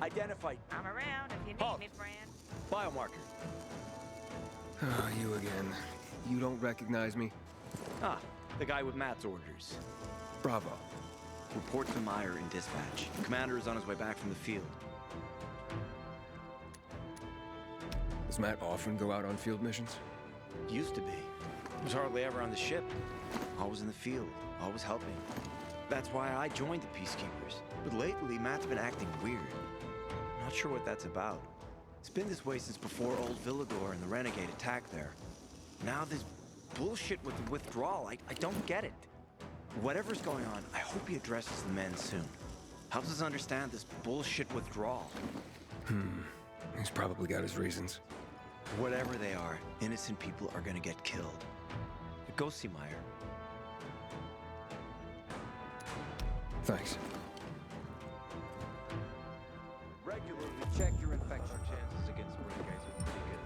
Identify. I'm around if you need Halt. me, friend. Biomarker. Ah, you again. You don't recognize me? Ah, the guy with Matt's orders. Bravo. Report to Meyer in dispatch. Commander is on his way back from the field. Does Matt often go out on field missions? Used to be. He was hardly ever on the ship. Always in the field, always helping. That's why I joined the Peacekeepers. But lately, Matt's been acting weird. Not sure what that's about. It's been this way since before old Villador and the Renegade attacked there. Now this bullshit with the withdrawal, I don't get it. Whatever's going on, I hope he addresses the men soon. Helps us understand this bullshit withdrawal. He's probably got his reasons. Whatever they are, innocent people are gonna get killed. Go see Meyer. Thanks. Regularly check your infection chances against renegades are pretty good.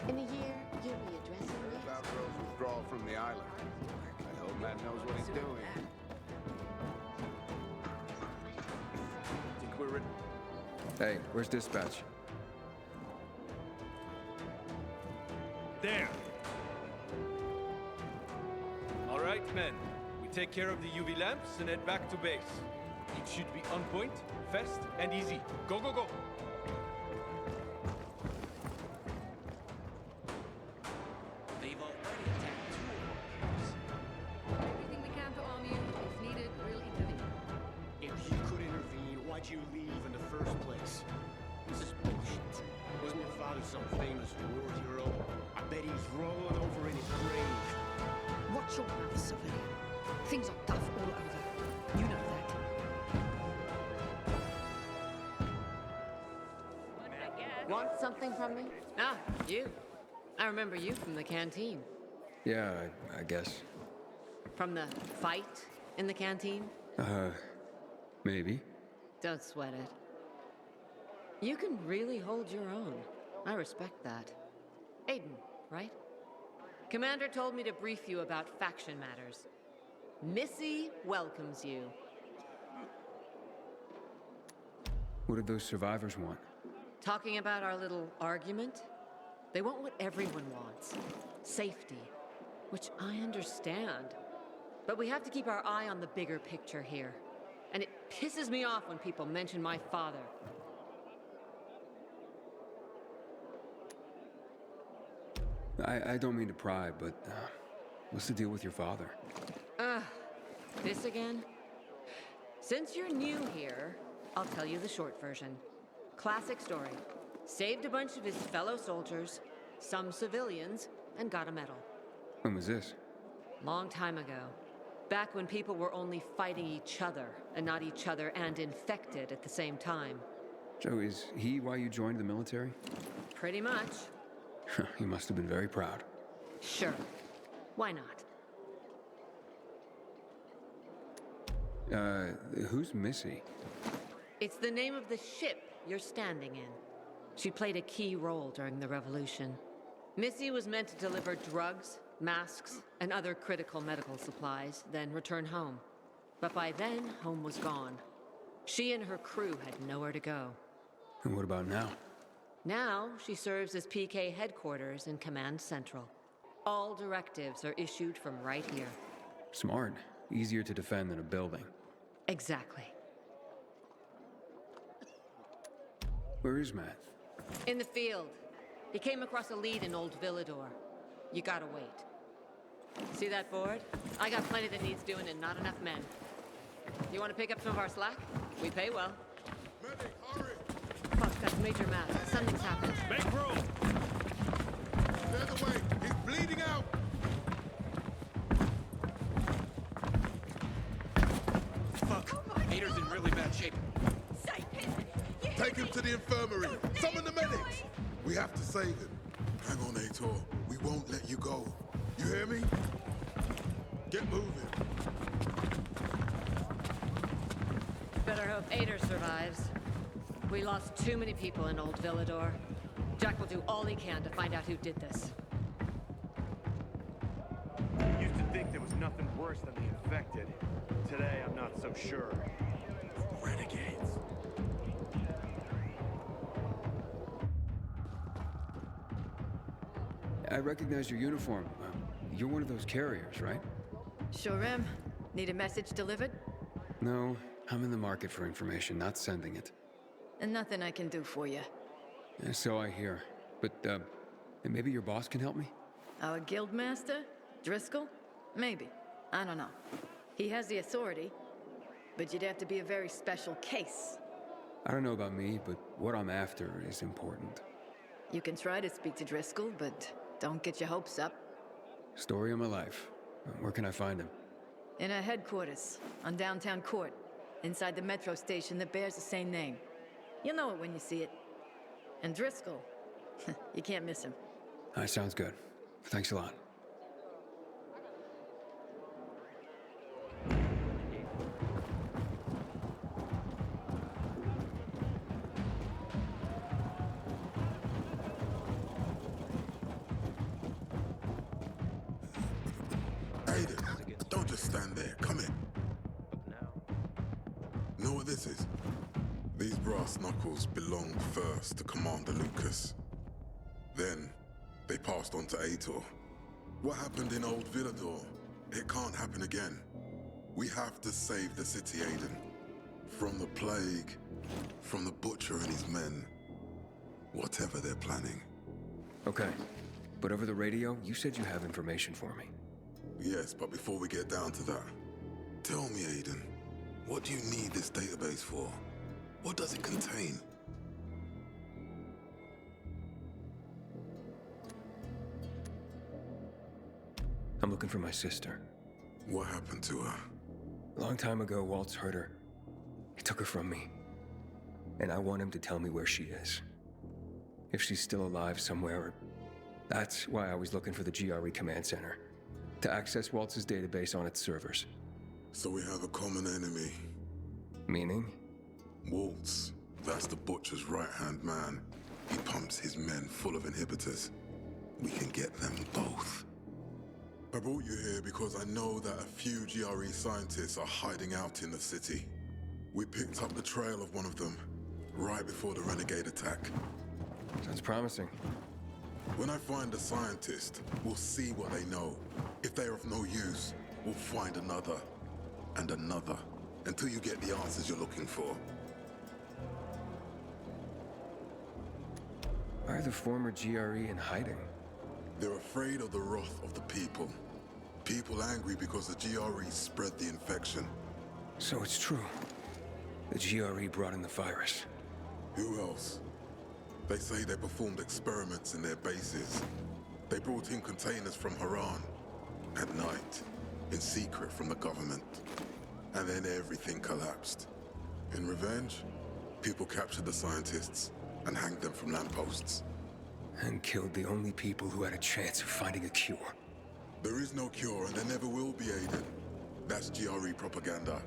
In a year, you'll be addressing me. About Rose withdrawal from the island. I hope Matt knows what he's doing. Think we're ready? Hey, where's dispatch? There! All right, men. We take care of the UV lamps and head back to base. It should be on point, fast, and easy. Go, go, go! They've already attacked two of Everything we can to arm you. If needed, we'll intervene. If you could intervene, why'd you leave in the first place? This is bullshit. Wasn't your father some famous war hero? I bet he's rolling over in his grave. Watch your mouth, civilian. Things are tough all over. You know that. Want something from me? Ah, you. I remember you from the canteen. Yeah, I guess. From the fight in the canteen? Maybe. Don't sweat it. You can really hold your own. I respect that. Aiden, right? Commander told me to brief you about faction matters. Missy welcomes you. What did those survivors want? Talking about our little argument? They want what everyone wants. Safety. Which I understand. But we have to keep our eye on the bigger picture here. And it pisses me off when people mention my father. I don't mean to pry, but what's the deal with your father? This again? Since you're new here, I'll tell you the short version. Classic story. Saved a bunch of his fellow soldiers, some civilians, and got a medal. When was this? Long time ago. Back when people were only fighting each other, and not each other and infected at the same time. Joe, is he why you joined the military? Pretty much. He must have been very proud. Sure. Why not? Who's Missy? It's the name of the ship you're standing in. She played a key role during the revolution. Missy was meant to deliver drugs, masks, and other critical medical supplies, then return home. But by then, home was gone. She and her crew had nowhere to go. And what about now? Now, she serves as PK headquarters in Command Central. All directives are issued from right here. Smart. Easier to defend than a building. Exactly. Where is Matt? In the field. He came across a lead in Old Villador. You gotta wait. See that board? I got plenty that needs doing and not enough men. You want to pick up some of our slack? We pay well. Medic, hurry! Fuck, that's Major Matt. Something's happened. Make room! The other way! He's bleeding out! Fuck! Hater's in really bad shape. Take him to the infirmary! Summon the medics! We have to save him. Hang on, Aitor. We won't let you go. You hear me? Get moving. Better hope Ader survives. We lost too many people in Old Villador. Jack will do all he can to find out who did this. Used to think there was nothing worse than the infected. Today, I'm not so sure. Renegades. I recognize your uniform. You're one of those carriers, right? Sure am. Need a message delivered? No, I'm in the market for information, not sending it. And nothing I can do for you. So I hear. But, maybe your boss can help me? Our guildmaster? Driscoll? Maybe. I don't know. He has the authority, but you'd have to be a very special case. I don't know about me, but what I'm after is important. You can try to speak to Driscoll, but don't get your hopes up. Story of my life. Where can I find him? In our headquarters, on downtown Court, inside the metro station that bears the same name. You'll know it when you see it. And Driscoll, you can't miss him. That sounds good. Thanks a lot. Aiden, don't just stand there. Come in. Know what this is? These brass knuckles belonged first to Commander Lucas. Then, they passed on to Aitor. What happened in Old Villador? It can't happen again. We have to save the city, Aiden. From the plague, from the Butcher and his men. Whatever they're planning. Okay. But over the radio, you said you have information for me. Yes, but before we get down to that, tell me, Aiden, what do you need this database for? What does it contain? I'm looking for my sister. What happened to her? A long time ago, Waltz hurt her. He took her from me. And I want him to tell me where she is. If she's still alive somewhere. That's why I was looking for the GRE command center. To access Waltz's database on its servers. So we have a common enemy. Meaning? Waltz. That's the Butcher's right-hand man. He pumps his men full of inhibitors. We can get them both. I brought you here because I know that a few GRE scientists are hiding out in the city. We picked up the trail of one of them, right before the renegade attack. Sounds promising. When I find a scientist, we'll see what they know. If they are of no use, we'll find another, and another, until you get the answers you're looking for. Why are the former GRE in hiding? They're afraid of the wrath of the people. People angry because the GRE spread the infection. So it's true. The GRE brought in the virus. Who else? They say they performed experiments in their bases. They brought in containers from Haran. At night. In secret from the government. And then everything collapsed. In revenge, people captured the scientists and hanged them from lampposts. And killed the only people who had a chance of finding a cure. There is no cure and there never will be, Aiden. That's GRE propaganda.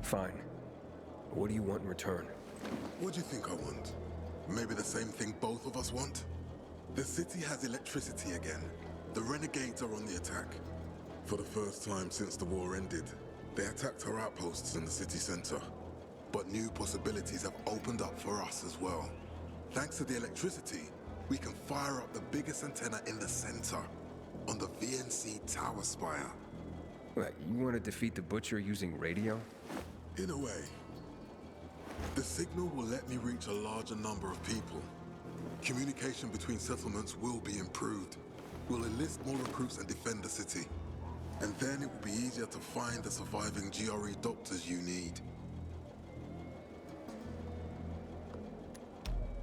Fine. What do you want in return? What do you think I want? Maybe the same thing both of us want? The city has electricity again. The renegades are on the attack. For the first time since the war ended, they attacked our outposts in the city center. But new possibilities have opened up for us as well. Thanks to the electricity, we can fire up the biggest antenna in the center, on the VNC tower spire. What, you want to defeat the Butcher using radio? In a way. The signal will let me reach a larger number of people. Communication between settlements will be improved. We'll enlist more recruits and defend the city. And then it will be easier to find the surviving GRE doctors you need.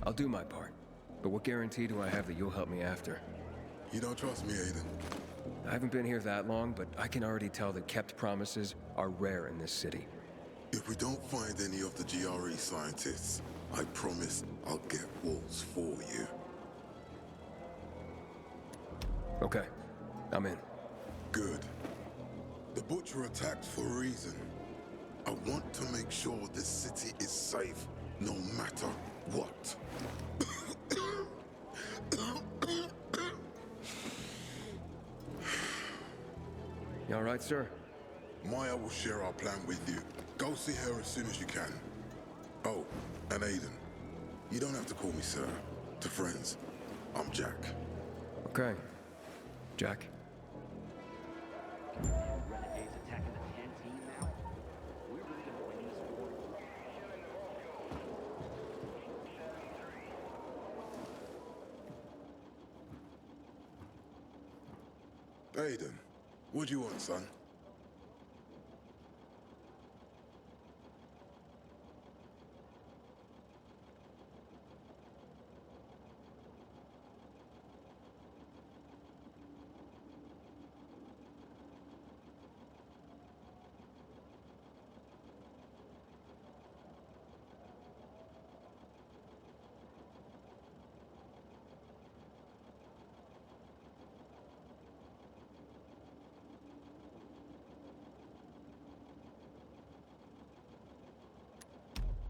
I'll do my part. But what guarantee do I have that you'll help me after? You don't trust me, Aiden? I haven't been here that long, but I can already tell that kept promises are rare in this city. If we don't find any of the GRE scientists, I promise I'll get Waltz for you. Okay, I'm in. Good. The Butcher attacked for a reason. I want to make sure this city is safe, no matter what. You all right, sir? Maya will share our plan with you. Go see her as soon as you can. Oh, and Aiden, you don't have to call me sir. To friends, I'm Jack. Okay. Jack? Renegades attacking the canteen now? We're really gonna win this war. Aiden, what do you want, son?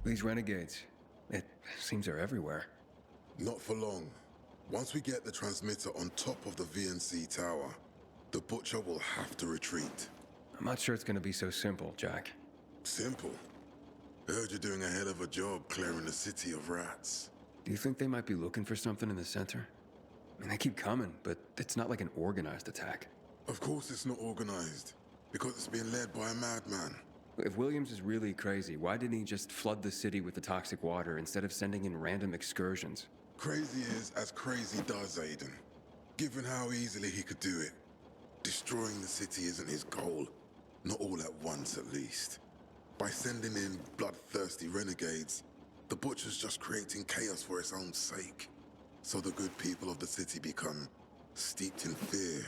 These renegades, it seems they're everywhere. Not for long. Once we get the transmitter on top of the VNC tower, the Butcher will have to retreat. I'm not sure it's gonna be so simple, Jack. Simple. I heard you're doing a hell of a job clearing the city of rats. Do you think they might be looking for something in the center? I mean, they keep coming, but it's not like an organized attack. Of course it's not organized, because it's being led by a madman. If Williams is really crazy, why didn't he just flood the city with the toxic water instead of sending in random excursions? Crazy is as crazy does, Aiden. Given how easily he could do it. Destroying the city isn't his goal. Not all at once, at least. By sending in bloodthirsty renegades, the Butcher's just creating chaos for its own sake. So the good people of the city become steeped in fear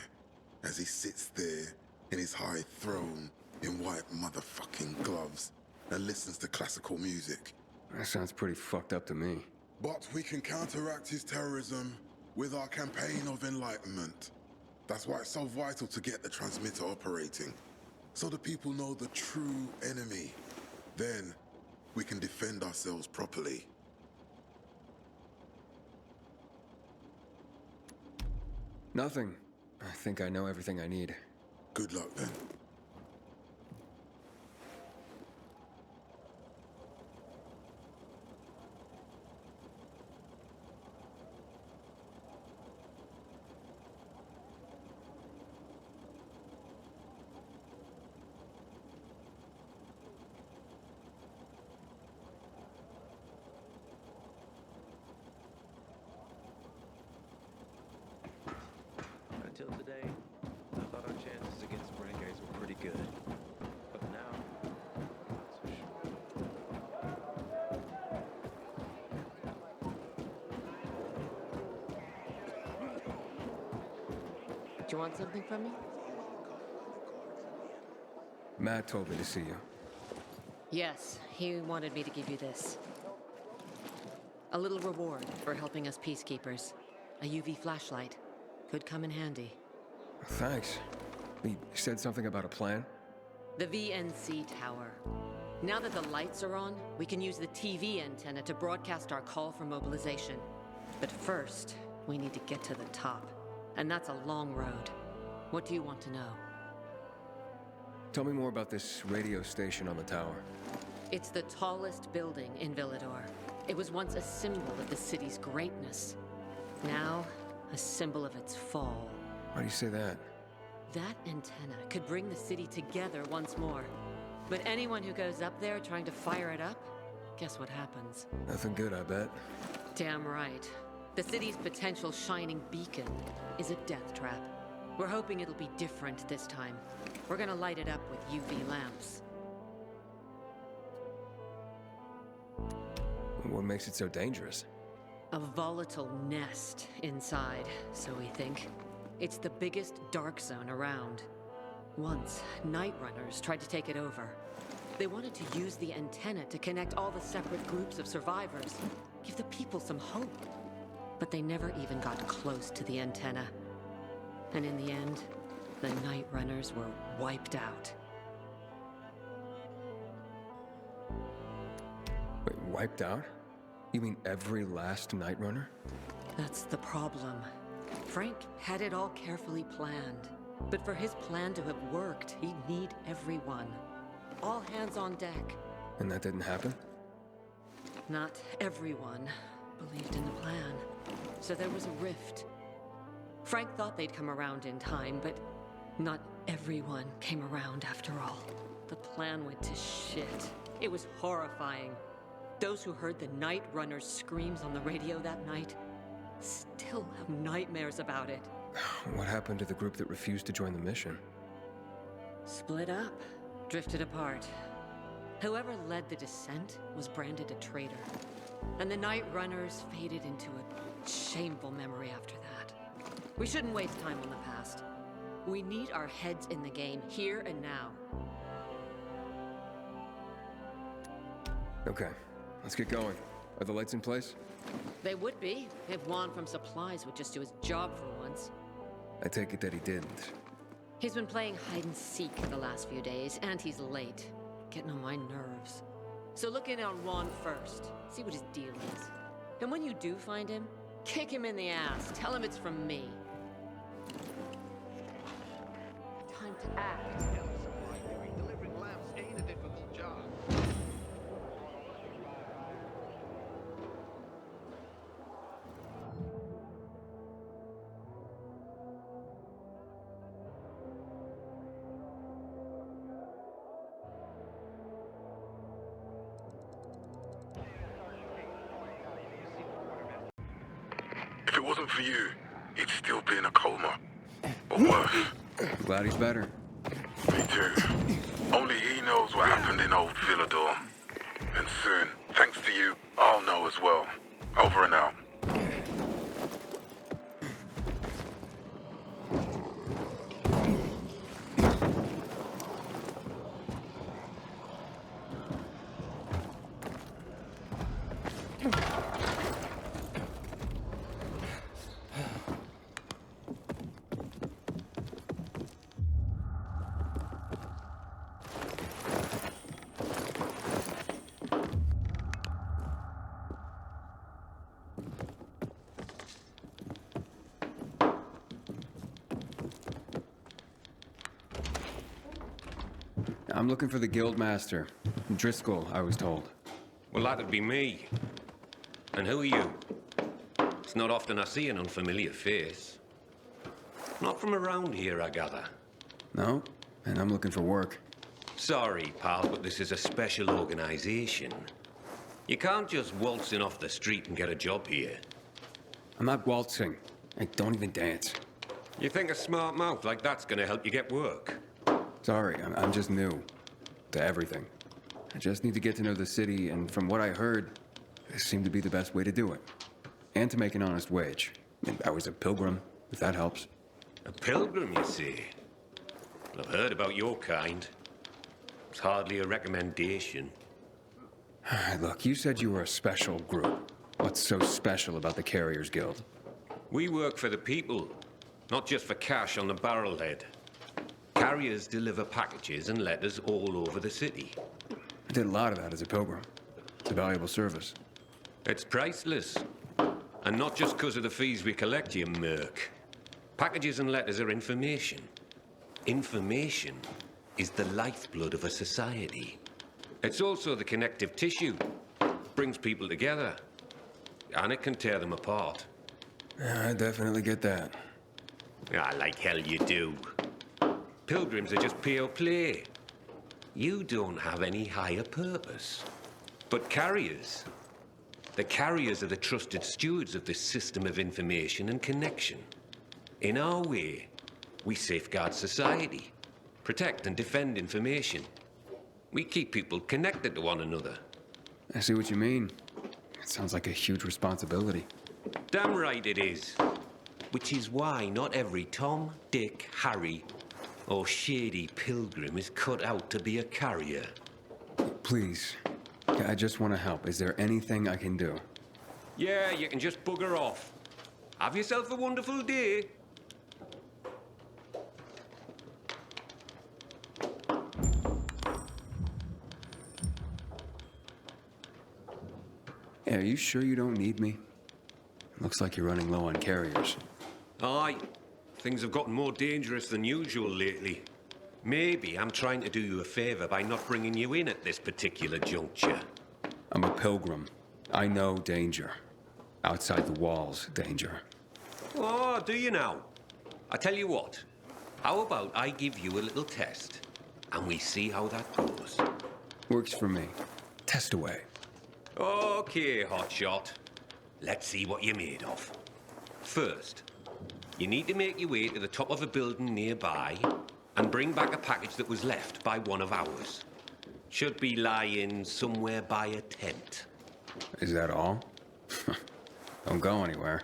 as he sits there in his high throne in white motherfucking gloves and listens to classical music. That sounds pretty fucked up to me. But we can counteract his terrorism with our campaign of enlightenment. That's why it's so vital to get the transmitter operating, so the people know the true enemy. Then we can defend ourselves properly. Nothing. I think I know everything I need. Good luck then. Until today, I thought our chances against renegades were pretty good. But now, not so Do you want something from me? Matt told me to see you. Yes, he wanted me to give you this. A little reward for helping us peacekeepers. A UV flashlight. Could come in handy. Thanks. He said something about a plan? The VNC tower. Now that the lights are on, we can use the TV antenna to broadcast our call for mobilization. But first, we need to get to the top. And that's a long road. What do you want to know? Tell me more about this radio station on the tower. It's the tallest building in Villador. It was once a symbol of the city's greatness. Now, a symbol of its fall. Why do you say that? That antenna could bring the city together once more. But anyone who goes up there trying to fire it up, guess what happens? Nothing good, I bet. Damn right. The city's potential shining beacon is a death trap. We're hoping it'll be different this time. We're gonna light it up with UV lamps. What makes it so dangerous? A volatile nest inside, so we think. It's the biggest dark zone around. Once, Night Runners tried to take it over. They wanted to use the antenna to connect all the separate groups of survivors, give the people some hope. But they never even got close to the antenna. And in the end, the Night Runners were wiped out. Wait, wiped out? You mean every last Night Runner? That's the problem. Frank had it all carefully planned. But for his plan to have worked, he'd need everyone. All hands on deck. And that didn't happen? Not everyone believed in the plan. So there was a rift. Frank thought they'd come around in time, but not everyone came around after all. The plan went to shit. It was horrifying. Those who heard the Night Runners' screams on the radio that night still have nightmares about it. What happened to the group that refused to join the mission? Split up, drifted apart. Whoever led the descent was branded a traitor. And the Night Runners faded into a shameful memory after that. We shouldn't waste time on the past. We need our heads in the game, here and now. Okay, let's get going. Are the lights in place? They would be, if Juan from Supplies would just do his job for once. I take it that he didn't. He's been playing hide and seek the last few days, and he's late. Getting on my nerves. So look in on Juan first. See what his deal is. And when you do find him, kick him in the ass. Tell him it's from me. Time to act. Delivering lamps ain't a difficult job. If it wasn't for you, he'd still be in a coma. Or worse. I'm glad he's better. Me too. Only he knows what happened in old Villador. And soon, thanks to you, I'll know as well. Over and out. I'm looking for the Guildmaster. Driscoll, I was told. Well, that'd be me. And who are you? It's not often I see an unfamiliar face. Not from around here, I gather. No? And I'm looking for work. Sorry, pal, but this is a special organization. You can't just waltz in off the street and get a job here. I'm not waltzing. I don't even dance. You think a smart mouth like that's gonna help you get work? Sorry, I'm just new to everything. I just need to get to know the city, and from what I heard, this seemed to be the best way to do it. And to make an honest wage. And I was a pilgrim, if that helps. A pilgrim, you see? I've heard about your kind. It's hardly a recommendation. Look, you said you were a special group. What's so special about the Carriers Guild? We work for the people, not just for cash on the barrelhead. Carriers deliver packages and letters all over the city. I did a lot of that as a pilgrim. It's a valuable service. It's priceless. And not just because of the fees we collect, you merc. Packages and letters are information. Information is the lifeblood of a society. It's also the connective tissue. Brings people together. And it can tear them apart. Yeah, I definitely get that. Ah, like hell you do. Pilgrims are just pure play. You don't have any higher purpose. But carriers, the carriers are the trusted stewards of this system of information and connection. In our way, we safeguard society, protect and defend information. We keep people connected to one another. I see what you mean. It sounds like a huge responsibility. Damn right it is. Which is why not every Tom, Dick, Harry, or shady pilgrim is cut out to be a carrier. Please, I just want to help. Is there anything I can do? Yeah, you can just bugger off. Have yourself a wonderful day. Hey, are you sure you don't need me? Looks like you're running low on carriers. Aye. Things have gotten more dangerous than usual lately. Maybe I'm trying to do you a favor by not bringing you in at this particular juncture. I'm a pilgrim. I know danger. Outside the walls, danger. Oh, do you now? I tell you what. How about I give you a little test, and we see how that goes? Works for me. Test away. Okay, hotshot. Let's see what you're made of. First, you need to make your way to the top of a building nearby and bring back a package that was left by one of ours. Should be lying somewhere by a tent. Is that all? Don't go anywhere.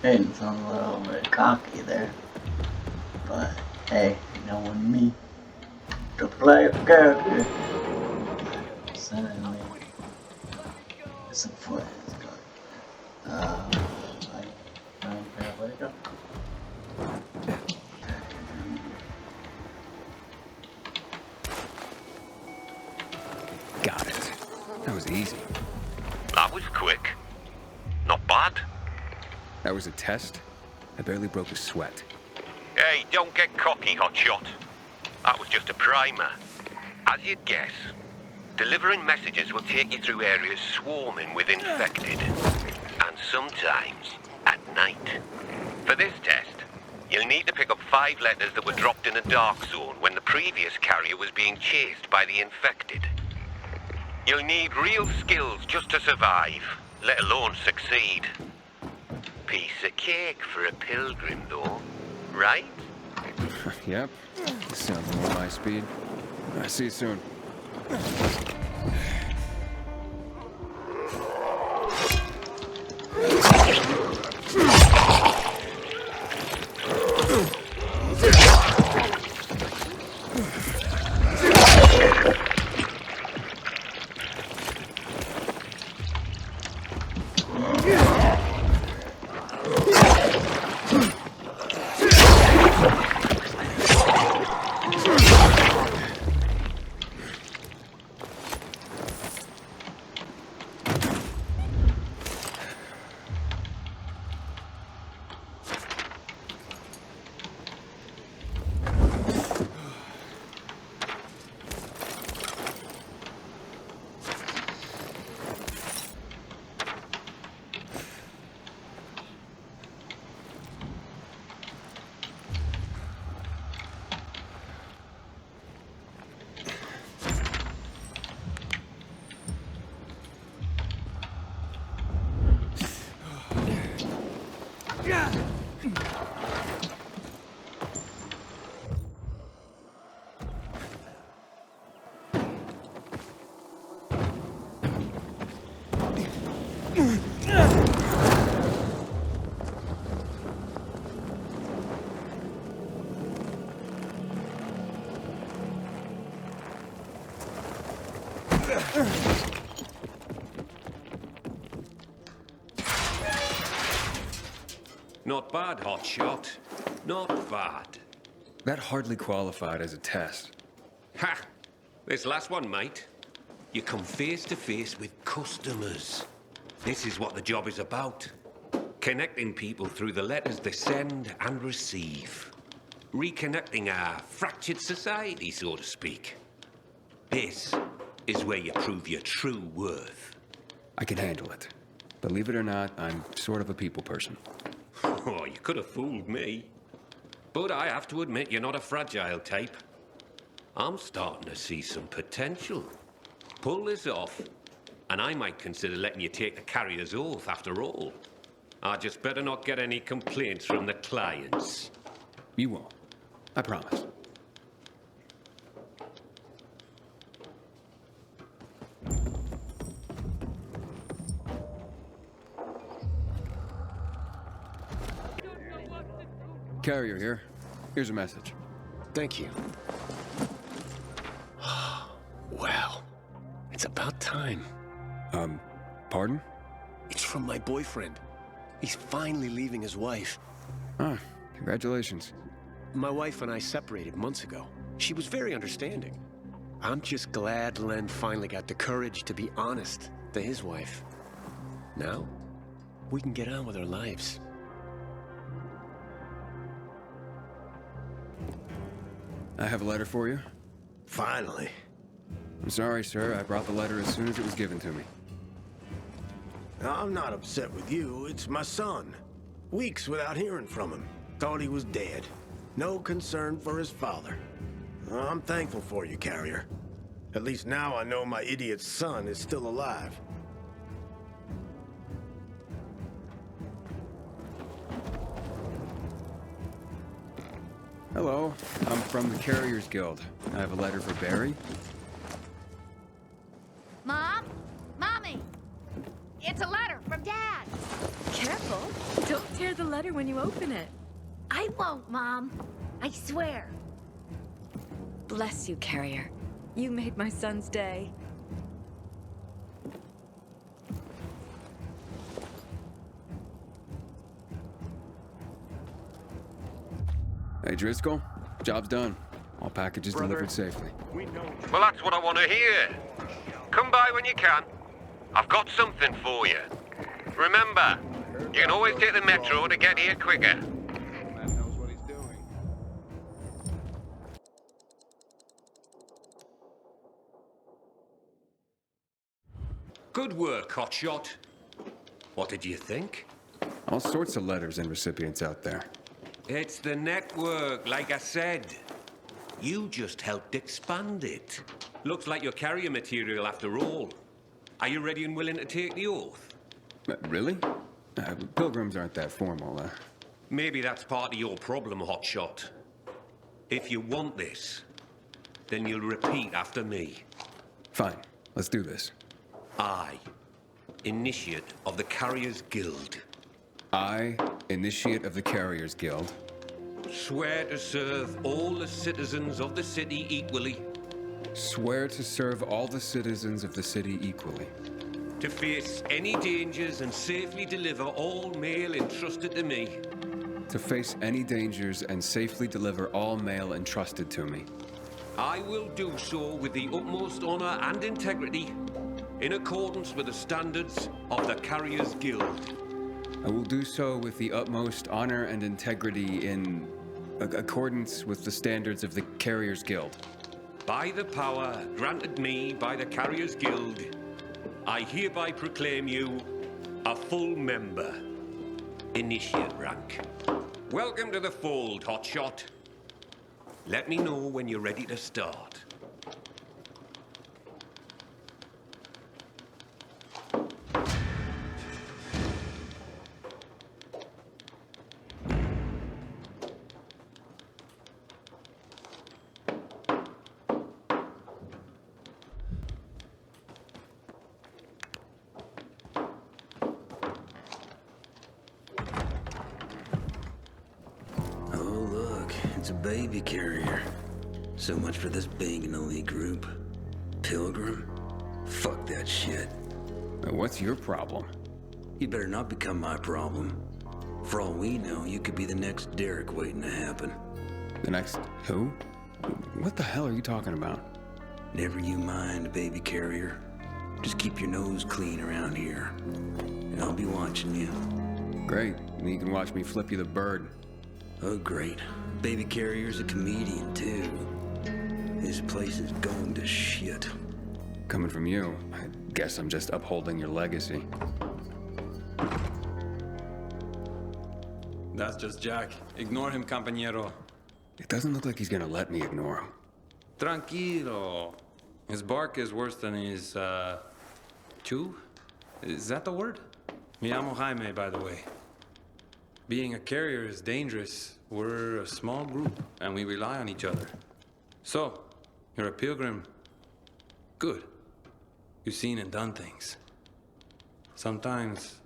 Didn't sound a little bit cocky there. But hey, knowing me, to play a character. Suddenly, it's a foot. Where'd it go? Got it. That was easy. That was quick. Not bad. That was a test? I barely broke a sweat. Hey, don't get cocky, hotshot. That was just a primer. As you'd guess, delivering messages will take you through areas swarming with infected. And sometimes at night. For this test, you'll need to pick up 5 letters that were dropped in a dark zone when the previous carrier was being chased by the infected. You'll need real skills just to survive, let alone succeed. Piece of cake for a pilgrim, though, right? Yep. Sounds more my speed. I'll see you soon. Not bad, hotshot. Not bad. That hardly qualified as a test. Ha! This last one, mate. You come face to face with customers. This is what the job is about. Connecting people through the letters they send and receive. Reconnecting our fractured society, so to speak. This is where you prove your true worth. I can handle it. Believe it or not, I'm sort of a people person. Oh, you could have fooled me. But I have to admit, you're not a fragile type. I'm starting to see some potential. Pull this off, and I might consider letting you take the carrier's oath after all. I just better not get any complaints from the clients. You won't. I promise. Carrier here. Here's a message. Thank you. Well, it's about time. Pardon? It's from my boyfriend. He's finally leaving his wife. Ah, congratulations. My wife and I separated months ago. She was very understanding. I'm just glad Len finally got the courage to be honest to his wife. Now, we can get on with our lives. I have a letter for you. Finally. I'm sorry, sir. I brought the letter as soon as it was given to me. I'm not upset with you. It's my son. Weeks without hearing from him. Thought he was dead. No concern for his father. I'm thankful for you, Carrier. At least now I know my idiot son is still alive. Hello. I'm from the Carriers Guild. I have a letter for Barry. Mom? Mommy! It's a letter from Dad! Careful. Don't tear the letter when you open it. I won't, Mom. I swear. Bless you, Carrier. You made my son's day. Hey, Driscoll. Job's done. All packages delivered safely. Well, that's what I want to hear. Come by when you can. I've got something for you. Remember, you can always take the metro to get here quicker. Man knows what he's doing. Good work, hotshot. What did you think? All sorts of letters and recipients out there. It's the network, like I said. You just helped expand it. Looks like your carrier material after all. Are you ready and willing to take the oath? Really? Pilgrims aren't that formal, Maybe that's part of your problem, hotshot. If you want this, then you'll repeat after me. Fine. Let's do this. I, Initiate of the Carriers Guild. I, Initiate of the Carriers Guild. Swear to serve all the citizens of the city equally. Swear to serve all the citizens of the city equally. To face any dangers and safely deliver all mail entrusted to me. To face any dangers and safely deliver all mail entrusted to me. I will do so with the utmost honor and integrity, in accordance with the standards of the Carriers Guild. I will do so with the utmost honor and integrity in accordance with the standards of the Carriers Guild. By the power granted me by the Carriers Guild, I hereby proclaim you a full member, Initiate rank. Welcome to the fold, hotshot. Let me know when you're ready to start. It's a baby carrier. So much for this being an elite group. Pilgrim? Fuck that shit. What's your problem? You better not become my problem. For all we know, you could be the next Derek waiting to happen. The next who? What the hell are you talking about? Never you mind, baby carrier. Just keep your nose clean around here, and I'll be watching you. Great. You can watch me flip you the bird. Oh, great. Baby carrier's a comedian, too. This place is going to shit. Coming from you, I guess I'm just upholding your legacy. That's just Jack. Ignore him, compañero. It doesn't look like he's gonna let me ignore him. Tranquilo. His bark is worse than his, chew? Is that the word? Me llamo Jaime, by the way. Being a carrier is dangerous. We're a small group, and we rely on each other. So, you're a pilgrim. Good. You've seen and done things. Sometimes,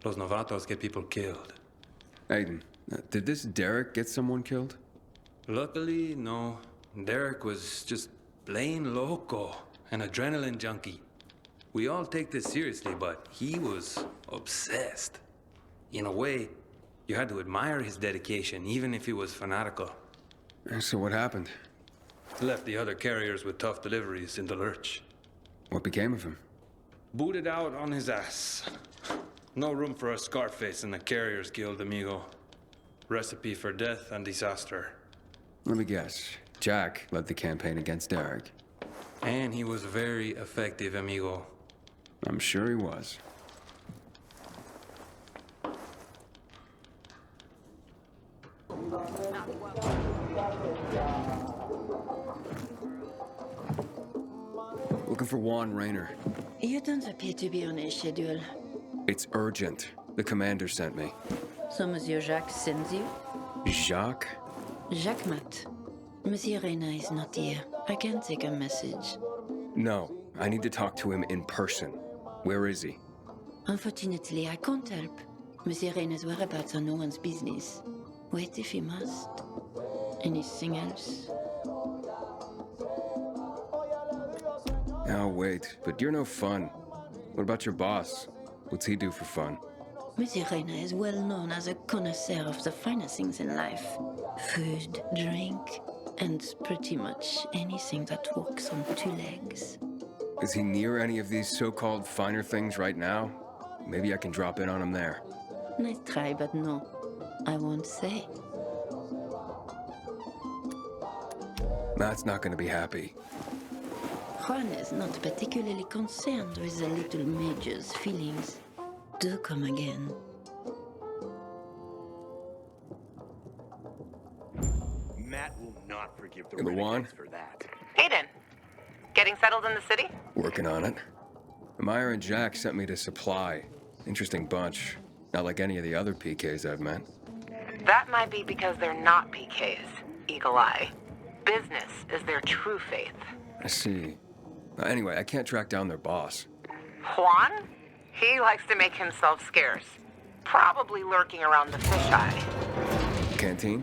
los novatos get people killed. Aiden, did this Derek get someone killed? Luckily, no. Derek was just plain loco, an adrenaline junkie. We all take this seriously, but he was obsessed. In a way, you had to admire his dedication, even if he was fanatical. So what happened? Left the other carriers with tough deliveries in the lurch. What became of him? Booted out on his ass. No room for a Scarface in the Carriers Guild, amigo. Recipe for death and disaster. Let me guess. Jack led the campaign against Derek. And he was very effective, amigo. I'm sure he was. Looking for Juan Raynor. You don't appear to be on a schedule. It's urgent. The commander sent me. So Monsieur Jacques sends you? Jacques? Jacques Mat. Monsieur Reina is not here. I can take a message. No, I need to talk to him in person. Where is he? Unfortunately, I can't help. Monsieur Reina's whereabouts are no one's business. Wait if you must. Anything else? Oh, wait, but you're no fun. What about your boss? What's he do for fun? Monsieur Reina is well known as a connoisseur of the finer things in life. Food, drink, and pretty much anything that walks on two legs. Is he near any of these so-called finer things right now? Maybe I can drop in on him there. Nice try, but no. I won't say. Matt's not gonna be happy. Juan is not particularly concerned with the little major's feelings. Do come again. Matt will not forgive the The Juan? renegades for that. Aiden, getting settled in the city? Working on it. Meyer and Jack sent me to Supply. Interesting bunch. Not like any of the other PKs I've met. That might be because they're not PKs, Eagle Eye. Business is their true faith. I see. Anyway, I can't track down their boss. Juan? He likes to make himself scarce. Probably lurking around the fisheye. Canteen?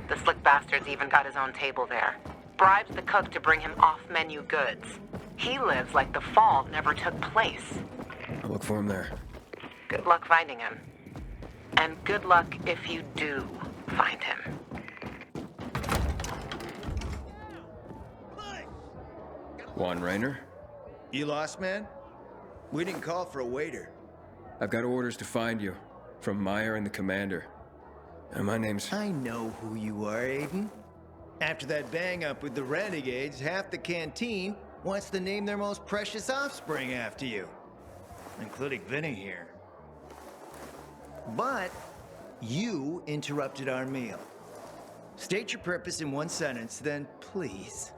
The slick bastard's even got his own table there. Bribes the cook to bring him off-menu goods. He lives like the fall never took place. I'll look for him there. Good luck finding him. And good luck if you do find him. Juan Raynor? You lost, man? We didn't call for a waiter. I've got orders to find you. From Meyer and the commander. And my name's... I know who you are, Aiden. After that bang-up with the renegades, half the canteen wants to name their most precious offspring after you. Including Vinny here. But you interrupted our meal. State your purpose in one sentence, then please,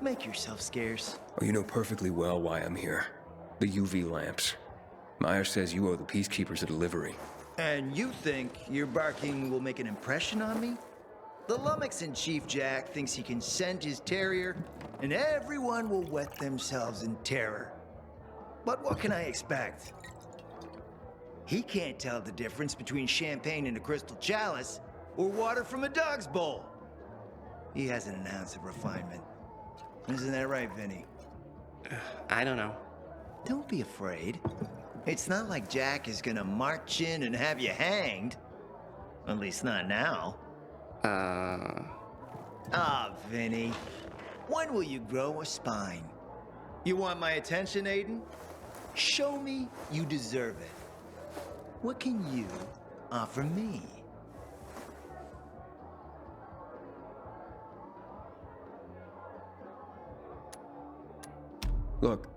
make yourself scarce. Oh, you know perfectly well why I'm here. The UV lamps. Meyer says you owe the Peacekeepers a delivery. And you think your barking will make an impression on me? The lummox-in-chief Jack thinks he can send his terrier, and everyone will wet themselves in terror. But what can I expect? He can't tell the difference between champagne in a crystal chalice or water from a dog's bowl. He hasn't an ounce of refinement. Isn't that right, Vinny? I don't know. Don't be afraid. It's not like Jack is gonna march in and have you hanged. At least not now. Ah, Vinny. When will you grow a spine? You want my attention, Aiden? Show me you deserve it. What can you offer me? Look,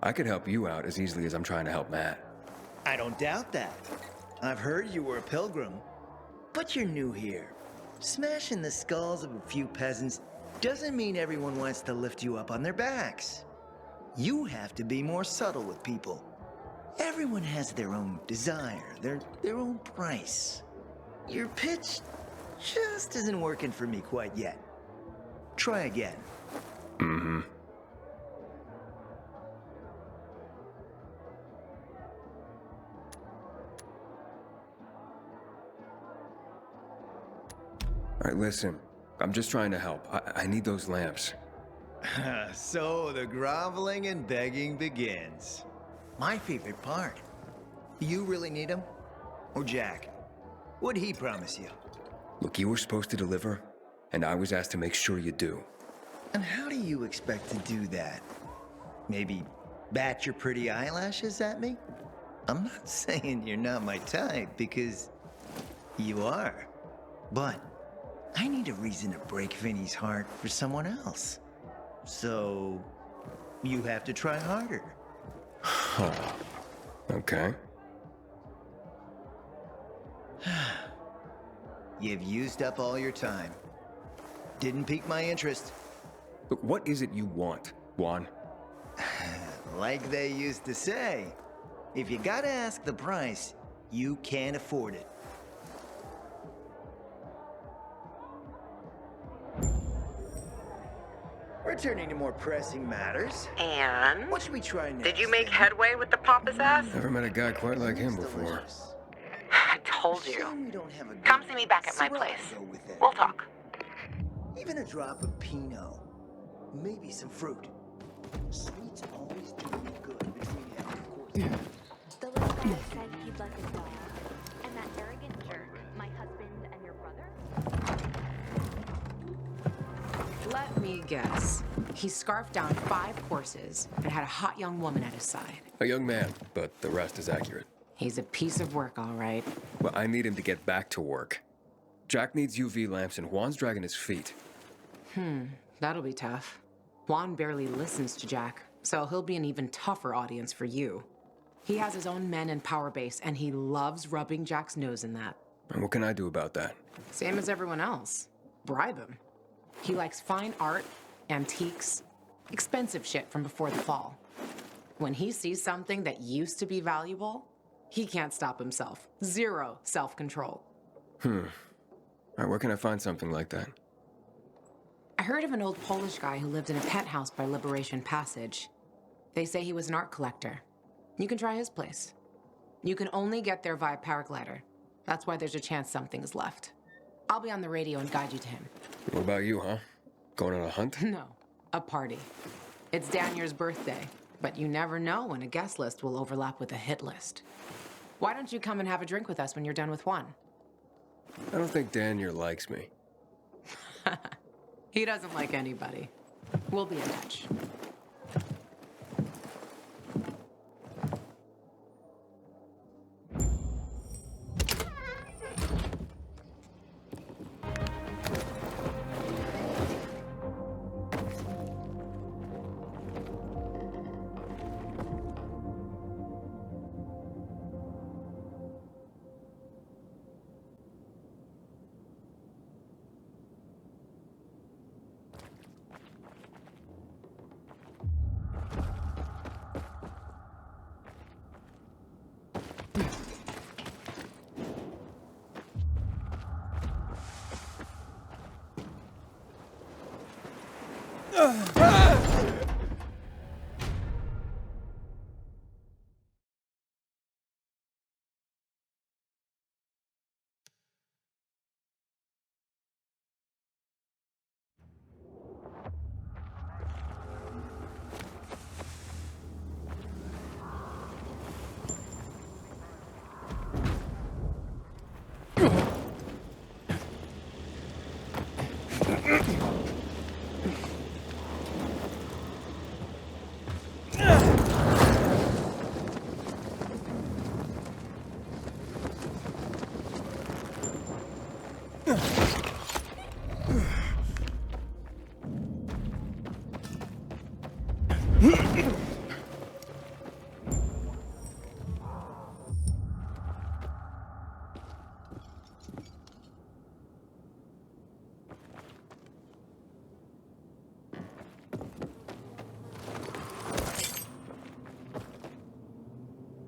I could help you out as easily as I'm trying to help Matt. I don't doubt that. I've heard you were a pilgrim. But you're new here. Smashing the skulls of a few peasants doesn't mean everyone wants to lift you up on their backs. You have to be more subtle with people. Everyone has their own desire, their own price. Your pitch just isn't working for me quite yet. Try again. Mm-hmm. All right, listen. I'm just trying to help. I need those lamps. So the groveling and begging begins. My favorite part. You really need him? Or Jack? What'd he promise you? Look, you were supposed to deliver, and I was asked to make sure you do. And how do you expect to do that? Maybe bat your pretty eyelashes at me? I'm not saying you're not my type, because you are. But I need a reason to break Vinny's heart for someone else. So you have to try harder. Huh. Okay. You've used up all your time. Didn't pique my interest. Look, what is it you want, Juan? Like they used to say, if you gotta ask the price, you can't afford it. Returning to more pressing matters. And? What should we try next? Did you make headway with the pompous ass? Never met a guy quite like him before. I told you. Come see me back at my place. We'll talk. Even a drop of Pinot. Maybe some fruit. Sweets always do me good between every course. The little guy said he'd like a dog. And that arrogant jerk, my husband and your brother? Let me guess. He scarfed down 5 horses and had a hot young woman at his side. A young man, but the rest is accurate. He's a piece of work, all right. Well, I need him to get back to work. Jack needs UV lamps, and Juan's dragging his feet. That'll be tough. Juan barely listens to Jack, so he'll be an even tougher audience for you. He has his own men and power base, and he loves rubbing Jack's nose in that. And what can I do about that? Same as everyone else. Bribe him. He likes fine art, antiques, expensive shit from before the fall. When he sees something that used to be valuable, he can't stop himself. 0 self-control. All right, where can I find something like that? I heard of an old Polish guy who lived in a penthouse by Liberation Passage. They say he was an art collector. You can try his place. You can only get there via paraglider. That's why there's a chance something is left. I'll be on the radio and guide you to him. What about you, huh? Going on a hunt? No, a party. It's Danier's birthday, but you never know when a guest list will overlap with a hit list. Why don't you come and have a drink with us when you're done with Juan? I don't think Danier likes me. He doesn't like anybody. We'll be in touch.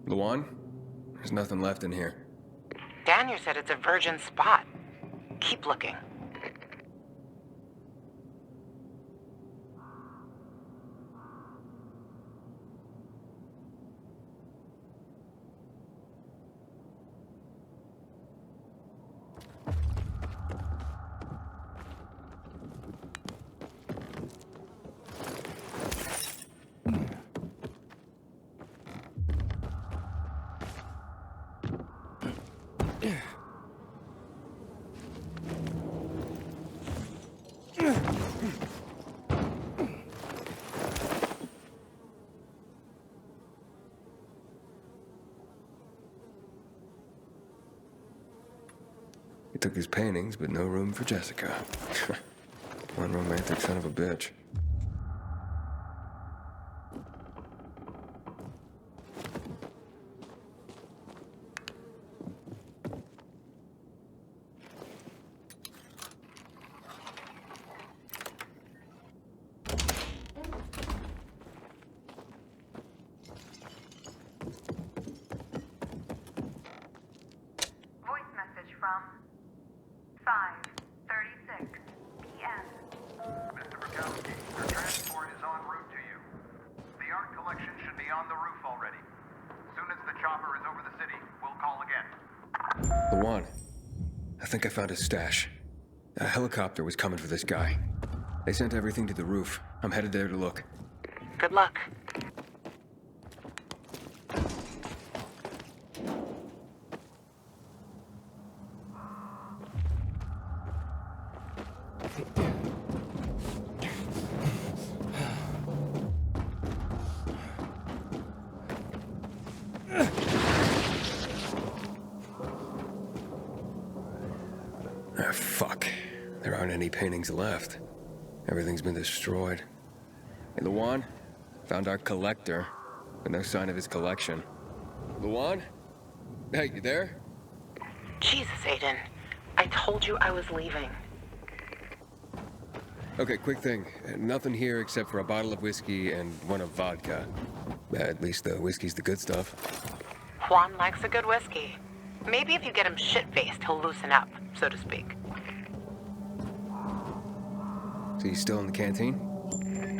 Luan? There's nothing left in here. Daniel said it's a virgin spot. Keep looking. He took his paintings, but no room for Jessica. One romantic son of a bitch. Voice message from 5:36 p.m. Mr. Bukowski, your transport is en route to you. The art collection should be on the roof already. As soon as the chopper is over the city, we'll call again. Luan, I think I found his stash. A helicopter was coming for this guy. They sent everything to the roof. I'm headed there to look. Good luck. Ah, fuck. There aren't any paintings left. Everything's been destroyed. Hey, Luan? Found our collector, but no sign of his collection. Luan? Hey, you there? Jesus, Aiden. I told you I was leaving. Okay, quick thing. Nothing here except for a bottle of whiskey and one of vodka. At least the whiskey's the good stuff. Juan likes a good whiskey. Maybe if you get him shit-faced, he'll loosen up, so to speak. So he's still in the canteen?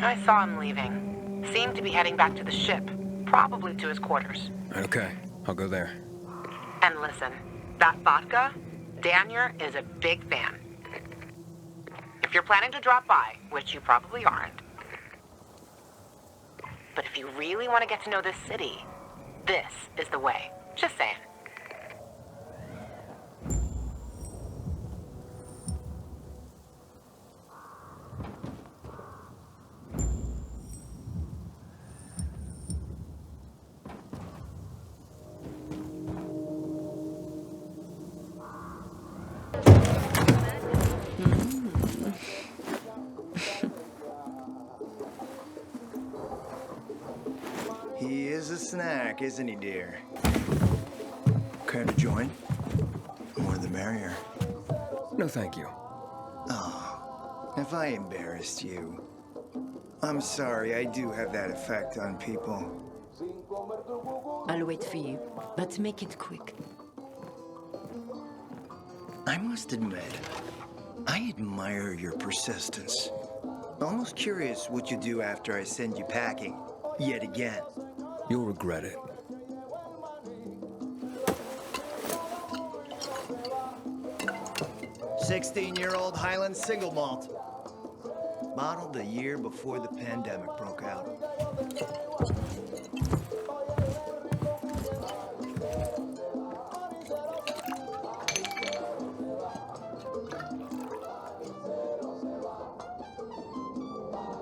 I saw him leaving. Seemed to be heading back to the ship, probably to his quarters. Okay, I'll go there. And listen, that vodka, Daniel is a big fan. If you're planning to drop by, which you probably aren't, but if you really want to get to know this city, this is the way. Just saying. He is a snack, isn't he, dear? Care to join? More the merrier. No, thank you. Oh, if I embarrassed you. I'm sorry, I do have that effect on people. I'll wait for you, but make it quick. I must admit, I admire your persistence. Almost curious what you do after I send you packing, yet again. You'll regret it. "16-year-old Highland single malt. Bottled the year before the pandemic broke out.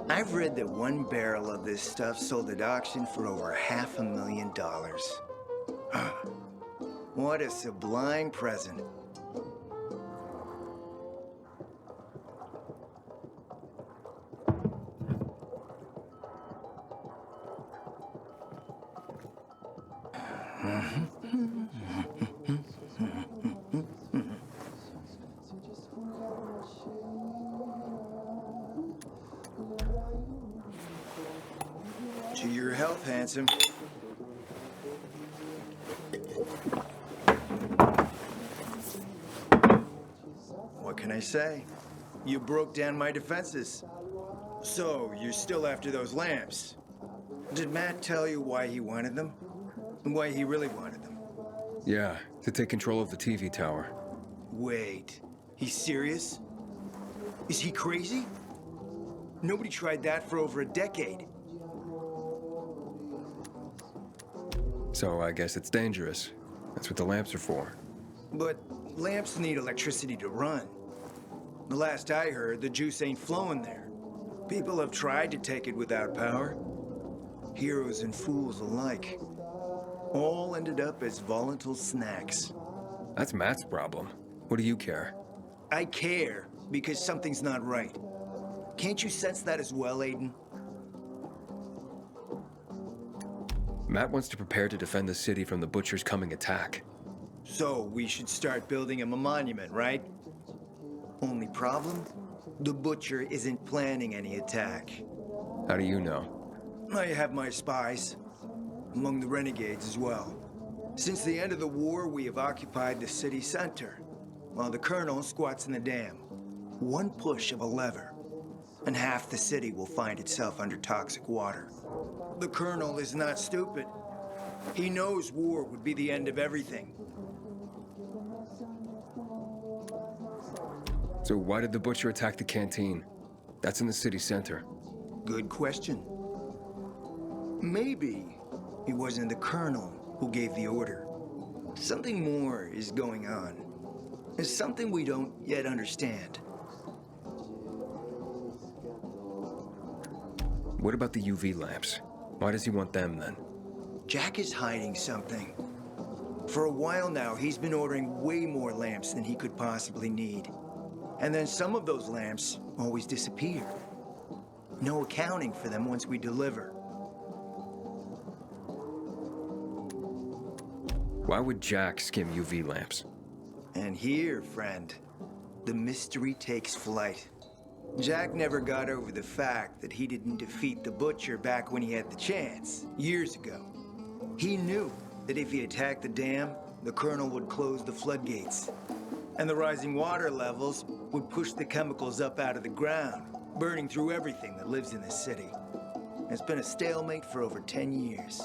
I've read that one barrel of this stuff sold at auction for over $500,000. Huh. What a sublime present. To your health, handsome. What can I say? You broke down my defenses. So, you're still after those lamps. Did Matt tell you why he wanted them? And why he really wanted them? Yeah, to take control of the TV tower. Wait, he's serious? Is he crazy? Nobody tried that for over a decade. So I guess it's dangerous. That's what the lamps are for. But lamps need electricity to run. The last I heard, the juice ain't flowing there. People have tried to take it without power. Heroes and fools alike. All ended up as volatile snacks. That's Matt's problem. What do you care? I care because something's not right. Can't you sense that as well, Aiden? Matt wants to prepare to defend the city from the Butcher's coming attack. So we should start building him a monument, right? Only problem? The Butcher isn't planning any attack. How do you know? I have my spies. Among the renegades as well. Since the end of the war, we have occupied the city center, while the Colonel squats in the dam. One push of a lever, and half the city will find itself under toxic water. The Colonel is not stupid. He knows war would be the end of everything. So why did the Butcher attack the canteen? That's in the city center. Good question. Maybe it wasn't the Colonel who gave the order. Something more is going on. It's something we don't yet understand. What about the UV lamps? Why does he want them then? Jack is hiding something. For a while now, he's been ordering way more lamps than he could possibly need. And then some of those lamps always disappear. No accounting for them once we deliver. Why would Jack skim UV lamps? And here, friend, the mystery takes flight. Jack never got over the fact that he didn't defeat the Butcher back when he had the chance, years ago. He knew that if he attacked the dam, the Colonel would close the floodgates. And the rising water levels would push the chemicals up out of the ground, burning through everything that lives in the city. It's been a stalemate for over 10 years,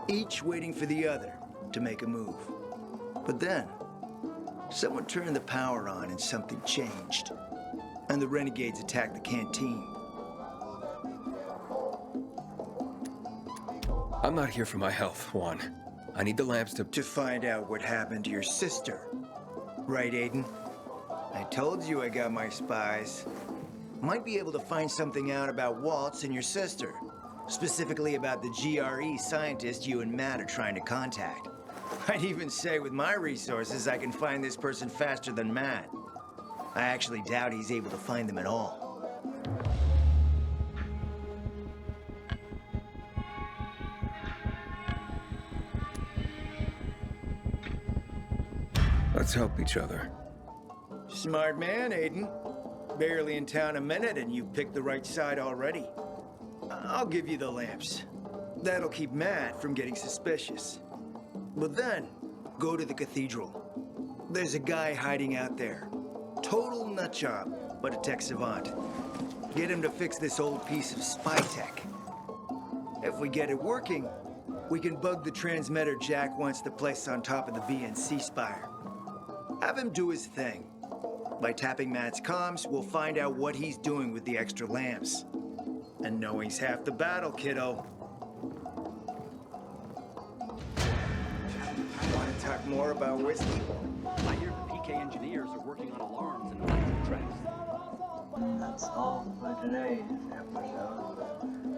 each waiting for the other to make a move. But then, someone turned the power on and something changed. And the renegades attacked the canteen. I'm not here for my health, Juan. I need the lamps to find out what happened to your sister. Right, Aiden? I told you I got my spies. Might be able to find something out about Waltz and your sister. Specifically about the GRE scientist you and Matt are trying to contact. I'd even say with my resources, I can find this person faster than Matt. I actually doubt he's able to find them at all. Let's help each other. Smart man, Aiden. Barely in town a minute and you picked the right side already. I'll give you the lamps. That'll keep Matt from getting suspicious. But then, go to the cathedral. There's a guy hiding out there. Total nutjob, but a tech savant. Get him to fix this old piece of spy tech. If we get it working, we can bug the transmitter Jack wants to place on top of the VNC spire. Have him do his thing. By tapping Matt's comms, we'll find out what he's doing with the extra lamps. And knowing's half the battle, kiddo. Want to talk more about whiskey? I hear the PK engineers are working on alarms and electric traps. That's all for today's episode.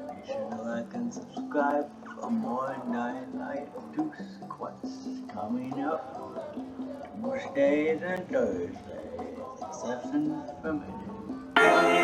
Be sure to like and subscribe for more Nightlight Deuce quests coming up. Tuesdays and Thursdays, exceptions permitted.